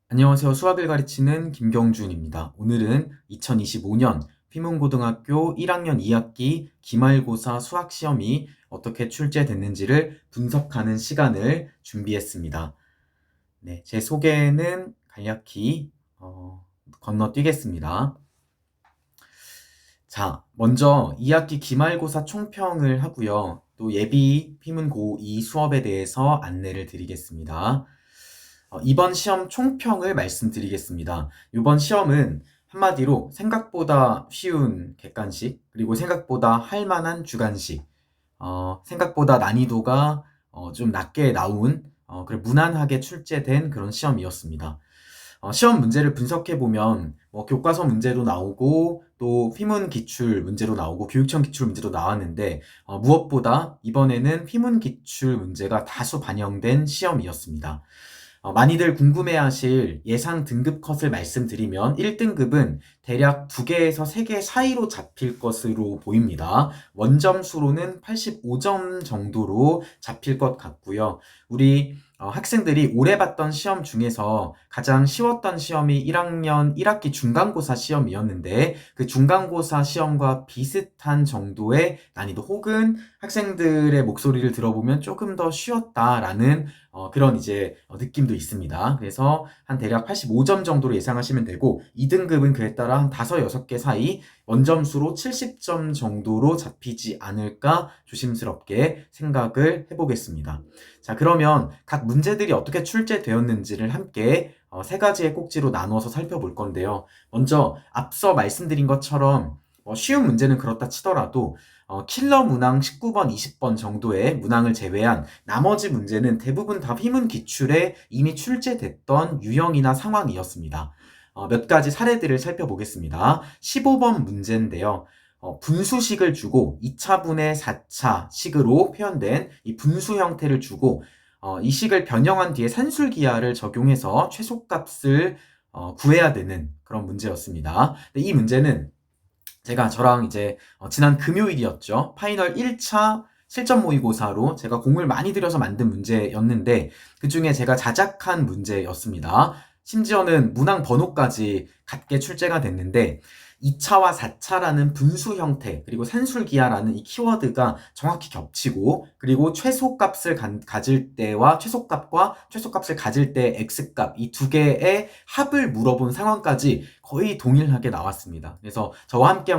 안녕하세요. 수학을 가르치는 김경준입니다. 오늘은 2025년 휘문고등학교 1학년 2학기 기말고사 수학시험이 어떻게 출제됐는지를 분석하는 시간을 준비했습니다. 네, 제 소개는 간략히 건너뛰겠습니다. 자, 먼저 2학기 기말고사 총평을 하고요. 또 예비 휘문 고2 수업에 대해서 안내를 드리겠습니다. 이번 시험 총평을 말씀드리겠습니다. 이번 시험은 한마디로 생각보다 쉬운 객관식, 그리고 생각보다 할만한 주관식, 생각보다 난이도가 좀 낮게 나온, 그리고 무난하게 출제된 그런 시험이었습니다. 시험 문제를 분석해보면 교과서 문제도 나오고 또 휘문 기출 문제도 나오고 교육청 기출 문제도 나왔는데 무엇보다 이번에는 휘문 기출 문제가 다수 반영된 시험이었습니다. 많이들 궁금해하실 예상 등급 컷을 말씀드리면 1등급은 대략 2개에서 3개 사이로 잡힐 것으로 보입니다. 원점수로는 85점 정도로 잡힐 것 같고요. 우리 학생들이 올해 봤던 시험 중에서 가장 쉬웠던 시험이 1학년 1학기 중간고사 시험이었는데 그 중간고사 시험과 비슷한 정도의 난이도 혹은 학생들의 목소리를 들어보면 조금 더 쉬웠다라는 그런 이제 느낌도 있습니다. 그래서 한 대략 85점 정도로 예상하시면 되고 2등급은 그에 따라 한 5, 6개 사이 원점수로 70점 정도로 잡히지 않을까 조심스럽게 생각을 해보겠습니다. 자, 그러면 각 문제들이 어떻게 출제되었는지를 함께 세 가지의 꼭지로 나누어서 살펴볼 건데요. 먼저 앞서 말씀드린 것처럼 쉬운 문제는 그렇다 치더라도 킬러 문항 19번, 20번 정도의 문항을 제외한 나머지 문제는 대부분 다 휘문 기출에 이미 출제됐던 유형이나 상황이었습니다. 몇 가지 사례들을 살펴보겠습니다. 15번 문제인데요. 분수식을 주고 2차분의 4차 식으로 표현된 이 분수 형태를 주고 이 식을 변형한 뒤에 산술기하를 적용해서 최소값을 구해야 되는 그런 문제였습니다. 이 문제는 저랑 이제 지난 금요일이었죠. 파이널 1차 실전 모의고사로 제가 공을 많이 들여서 만든 문제였는데 그 중에 제가 자작한 문제였습니다. 심지어는 문항 번호까지 같게 출제가 됐는데 2차와 4차라는 분수 형태 그리고 산술기하라는 이 키워드가 정확히 겹치고 그리고 최소값을 가질 때와 최소값과 최소값을 가질 때 x값 이 두 개의 합을 물어본 상황까지 거의 동일하게 나왔습니다. 그래서 저와 함께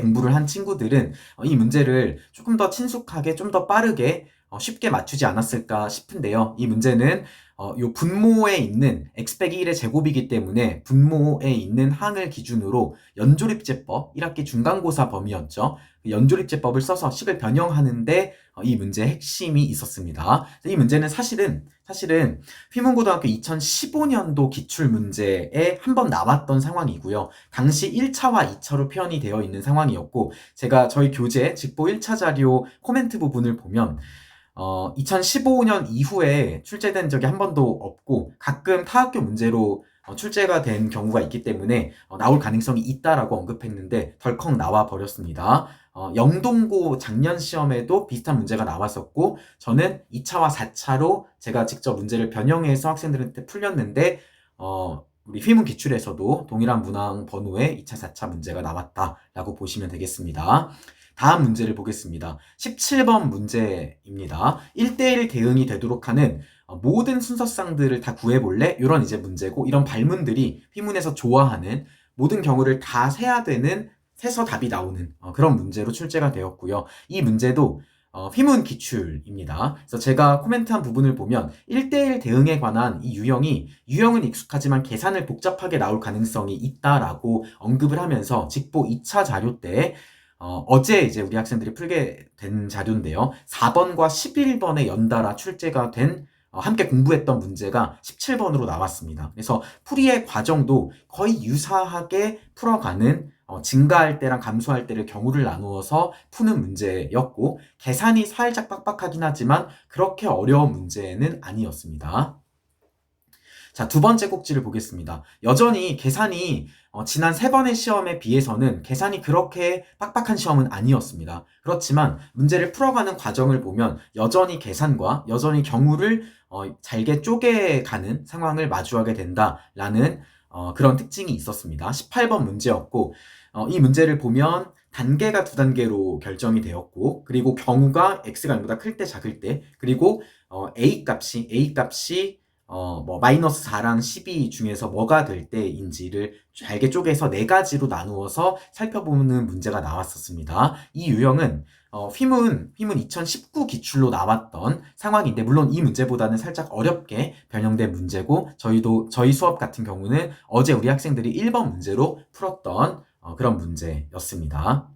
공부를 한 친구들은 이 문제를 조금 더 친숙하게 좀 더 빠르게 쉽게 맞추지 않았을까 싶은데요. 이 문제는 요 분모에 있는 x-1의 1의 제곱이기 때문에 분모에 있는 항을 기준으로 연조립제법 1학기 중간고사 범위였죠. 연조립제법을 써서 식을 변형하는데 이 문제의 핵심이 있었습니다. 이 문제는 사실은 휘문고등학교 2015년도 기출문제에 한번 나왔던 상황이고요. 당시 1차와 2차로 표현이 되어 있는 상황이었고 제가 저희 교재 직보 1차 자료 코멘트 부분을 보면 2015년 이후에 출제된 적이 한 번도 없고 가끔 타학교 문제로 출제가 된 경우가 있기 때문에 나올 가능성이 있다라고 언급했는데 덜컥 나와 버렸습니다. 영동고 작년 시험에도 비슷한 문제가 나왔었고 저는 2차와 4차로 제가 직접 문제를 변형해서 학생들한테 풀렸는데 우리 휘문 기출에서도 동일한 문항 번호의 2차, 4차 문제가 나왔다라고 보시면 되겠습니다. 다음 문제를 보겠습니다. 17번 문제입니다. 1대1 대응이 되도록 하는 모든 순서쌍들을 다 구해볼래? 이런 이제 문제고 이런 발문들이 휘문에서 좋아하는 모든 경우를 다 세야 되는 세서 답이 나오는 그런 문제로 출제가 되었고요. 이 문제도 휘문 기출입니다. 그래서 제가 코멘트한 부분을 보면 1대1 대응에 관한 이 유형은 익숙하지만 계산을 복잡하게 나올 가능성이 있다라고 언급을 하면서 직보 2차 자료 때 어제 이제 우리 학생들이 풀게 된 자료인데요. 4번과 11번에 연달아 출제가 된 함께 공부했던 문제가 17번으로 나왔습니다. 그래서 풀이의 과정도 거의 유사하게 풀어가는 증가할 때랑 감소할 때를 경우를 나누어서 푸는 문제였고 계산이 살짝 빡빡하긴 하지만 그렇게 어려운 문제는 아니었습니다. 자, 두 번째 꼭지를 보겠습니다. 여전히 계산이 지난 세 번의 시험에 비해서는 계산이 그렇게 빡빡한 시험은 아니었습니다. 그렇지만 문제를 풀어가는 과정을 보면 여전히 계산과 여전히 경우를 잘게 쪼개가는 상황을 마주하게 된다라는 그런 특징이 있었습니다. 18번 문제였고 이 문제를 보면 단계가 두 단계로 결정이 되었고, 그리고 경우가 x가 0보다 클 때, 작을 때, 그리고 a 값이 뭐 마이너스 4랑 12 중에서 뭐가 될 때인지를 잘게 쪼개서 네 가지로 나누어서 살펴보는 문제가 나왔었습니다. 이 유형은 휘문 2019 기출로 나왔던 상황인데, 물론 이 문제보다는 살짝 어렵게 변형된 문제고, 저희 수업 같은 경우는 어제 우리 학생들이 1번 문제로 풀었던 그런 문제였습니다.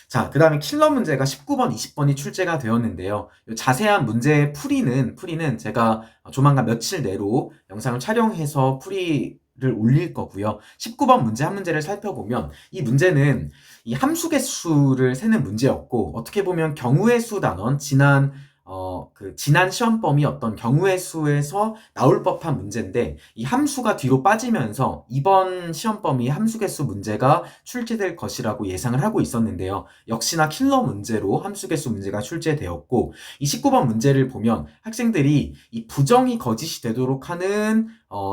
자, 그 다음에 킬러 문제가 19번, 20번이 출제가 되었는데요. 자세한 문제 풀이는 제가 조만간 며칠 내로 영상을 촬영해서 풀이를 올릴 거고요. 19번 문제 한 문제를 살펴보면 이 문제는 이 함수개수를 세는 문제였고, 어떻게 보면 경우의 수 단원, 지난 시험 범위 어떤 경우의 수에서 나올 법한 문제인데, 이 함수가 뒤로 빠지면서 이번 시험 범위 함수개수 문제가 출제될 것이라고 예상을 하고 있었는데요. 역시나 킬러 문제로 함수개수 문제가 출제되었고, 이 19번 문제를 보면 학생들이 이 부정이 거짓이 되도록 하는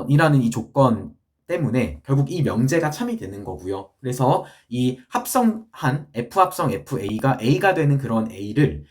이라는 이 조건 때문에 결국 이 명제가 참이 되는 거고요. 그래서 이 합성한 F 합성 FA가 A가 되는 그런 A를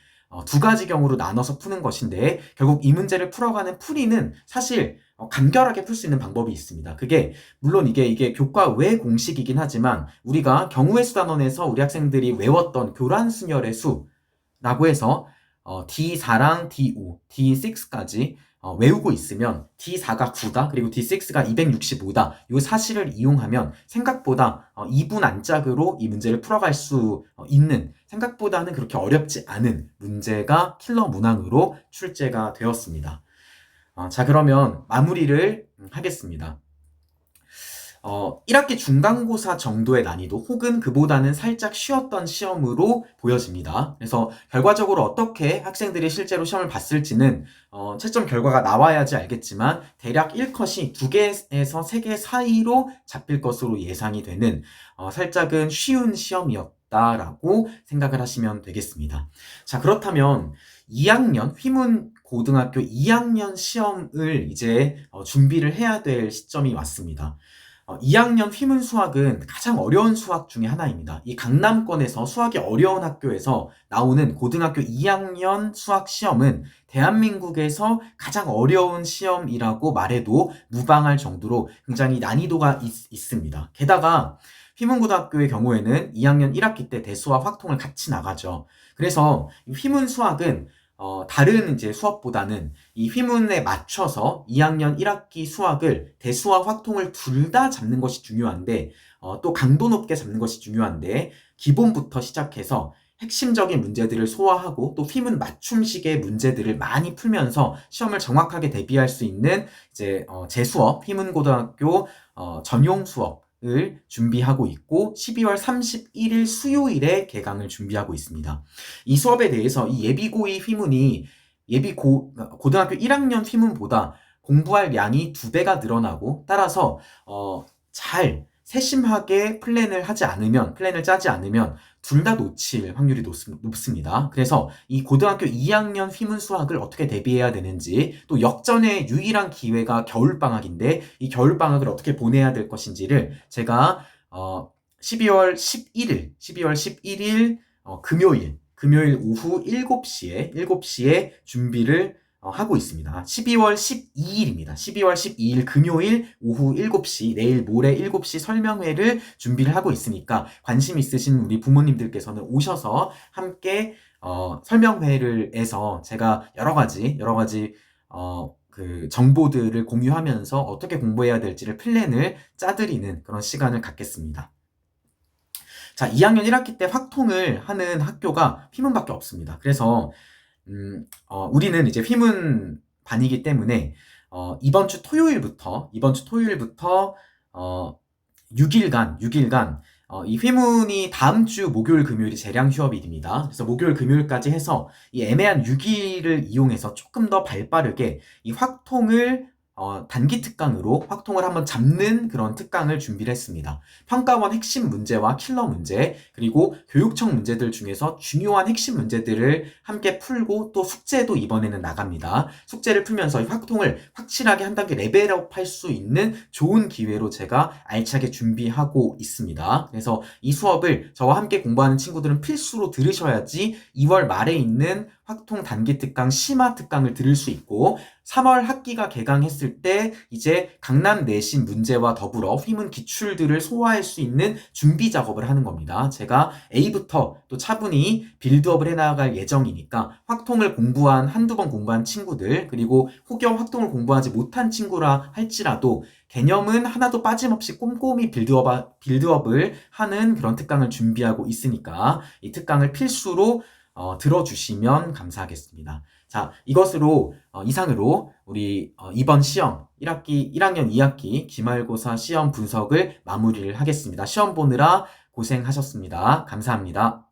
두 가지 경우로 나눠서 푸는 것인데, 결국 이 문제를 풀어가는 풀이는 사실 간결하게 풀 수 있는 방법이 있습니다. 그게 물론 이게 교과 외 공식이긴 하지만, 우리가 경우의 수 단원에서 우리 학생들이 외웠던 교란순열의 수라고 해서 D4랑 D5, D6까지 외우고 있으면 D4가 9다, 그리고 D6가 265다, 이 사실을 이용하면 생각보다 2분 안짝으로 이 문제를 풀어갈 수 있는, 생각보다는 그렇게 어렵지 않은 문제가 킬러 문항으로 출제가 되었습니다. 자, 그러면 마무리를 하겠습니다. 1학기 중간고사 정도의 난이도 혹은 그보다는 살짝 쉬웠던 시험으로 보여집니다. 그래서 결과적으로 어떻게 학생들이 실제로 시험을 봤을지는 채점 결과가 나와야지 알겠지만, 대략 1컷이 2개에서 3개 사이로 잡힐 것으로 예상이 되는 살짝은 쉬운 시험이었다라고 생각을 하시면 되겠습니다. 자, 그렇다면 2학년 휘문 고등학교 2학년 시험을 이제 준비를 해야 될 시점이 왔습니다. 2학년 휘문 수학은 가장 어려운 수학 중에 하나입니다. 이 강남권에서 수학이 어려운 학교에서 나오는 고등학교 2학년 수학 시험은 대한민국에서 가장 어려운 시험이라고 말해도 무방할 정도로 굉장히 난이도가 있습니다. 게다가 휘문고등학교의 경우에는 2학년 1학기 때 대수와 확통을 같이 나가죠. 그래서 휘문 수학은 다른 이제 수업보다는 이 휘문에 맞춰서 2학년 1학기 수학을 대수와 확통을 둘 다 잡는 것이 중요한데, 또 강도 높게 잡는 것이 중요한데, 기본부터 시작해서 핵심적인 문제들을 소화하고 또 휘문 맞춤식의 문제들을 많이 풀면서 시험을 정확하게 대비할 수 있는 이제 재수업 휘문고등학교 전용 수업을 준비하고 있고, 12월 31일 수요일에 개강을 준비하고 있습니다. 이 수업에 대해서 이 예비고2 휘문이 고등학교 1학년 휘문보다 공부할 양이 2배가 늘어나고, 따라서 잘 세심하게 플랜을 짜지 않으면 둘 다 놓칠 확률이 높습니다. 그래서 이 고등학교 2학년 휘문 수학을 어떻게 대비해야 되는지, 또 역전의 유일한 기회가 겨울방학인데 이 겨울방학을 어떻게 보내야 될 것인지를 제가 12월 11일 금요일 오후 7시에 준비를 하고 있습니다. 12월 12일입니다. 12월 12일 금요일 오후 7시, 내일 모레 7시 설명회를 준비를 하고 있으니까 관심 있으신 우리 부모님들께서는 오셔서 함께 설명회를 해서 제가 여러 가지 그 정보들을 공유하면서 어떻게 공부해야 될지를 플랜을 짜드리는 그런 시간을 갖겠습니다. 자, 2학년 1학기 때 확통을 하는 학교가 휘문밖에 없습니다. 그래서 우리는 이제 휘문 반이기 때문에 이번 주 토요일부터 6일간 이 휘문이 다음 주 목요일 금요일이 재량 휴업일입니다. 그래서 목요일 금요일까지 해서 이 애매한 6일을 이용해서 조금 더 발빠르게 이 확통을 단기 특강으로 확통을 한번 잡는 그런 특강을 준비를 했습니다. 평가원 핵심 문제와 킬러 문제, 그리고 교육청 문제들 중에서 중요한 핵심 문제들을 함께 풀고 또 숙제도 이번에는 나갑니다. 숙제를 풀면서 이 확통을 확실하게 한 단계 레벨업 할 수 있는 좋은 기회로 제가 알차게 준비하고 있습니다. 그래서 이 수업을 저와 함께 공부하는 친구들은 필수로 들으셔야지 2월 말에 있는 확통 단기 특강, 심화 특강을 들을 수 있고 3월 학기가 개강했을 때 이제 강남 내신 문제와 더불어 휘문 기출들을 소화할 수 있는 준비 작업을 하는 겁니다. 제가 A부터 또 차분히 빌드업을 해나갈 예정이니까 확통을 공부한 한두 번 공부한 친구들, 그리고 혹여 확통을 공부하지 못한 친구라 할지라도 개념은 하나도 빠짐없이 꼼꼼히 빌드업을 하는 그런 특강을 준비하고 있으니까 이 특강을 필수로 들어주시면 감사하겠습니다. 자, 이상으로 우리 이번 시험 1학년 2학기 기말고사 시험 분석을 마무리를 하겠습니다. 시험 보느라 고생하셨습니다. 감사합니다.